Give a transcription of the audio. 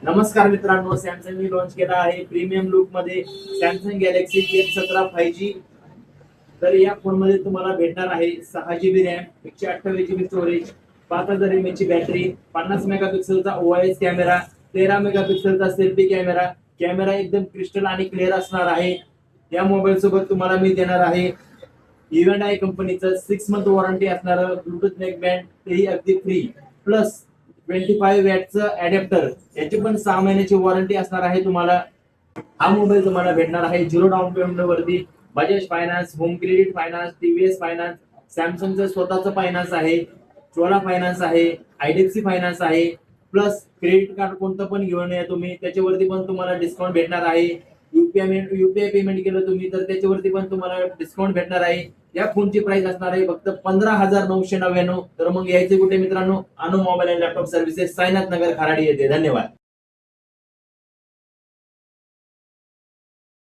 नमस्कार मित्रांनो, सॅमसंगने लॉन्च केला आहे प्रीमियम लुक मध्ये सॅमसंग गॅलेक्सी S17 5G। तर या फोन मध्ये तुम्हाला भेटणार आहे 6GB RAM, 128GB storage, 5000 mAh ची बॅटरी, 50 मेगापिक्सलचा OIS कॅमेरा, 13 मेगापिक्सलचा सेल्फी कॅमेरा। कॅमेरा एकदम क्रिस्टल आणि क्लिअर असणार आहे। या मोबाईल सोबत तुम्हाला मी देणार आहे इव्हेंट कंपनीचं 6 मंथ वॉरंटी असणार ब्लूटूथ नेकबँड, तेही अगदी फ्री, प्लस 25 वॅटचं अडॅप्टर, याची पण 6 महिन्याची वॉरंटी असणार आहे तुम्हाला। हा मोबाईल तुम्हाला भेटणार आहे 0 डाऊन पेमेंट वरती। Bajaj finance, home credit finance, TVS finance, सॅमसंगचं स्वतःचं फायनान्स आहे, चोला फायनान्स आहे, IDFC फायनान्स आहे, प्लस क्रेडिट कार्ड कोणतं पण घेऊन या तुम्ही, त्याच्यावरती पण तुम्हाला डिस्काउंट भेटणार आहे। युपीआय पेमेंट केलं तुम्ही तर त्याच्यावरती पण तुम्हाला डिस्काउंट भेटणार आहे। या फोनची प्राइस असणार आहे फक्त 15,999। तर मग यायचे कुठे मित्रांनो? Anu mobile and laptop services, Sainath Nagar, Kharadi येथे। धन्यवाद।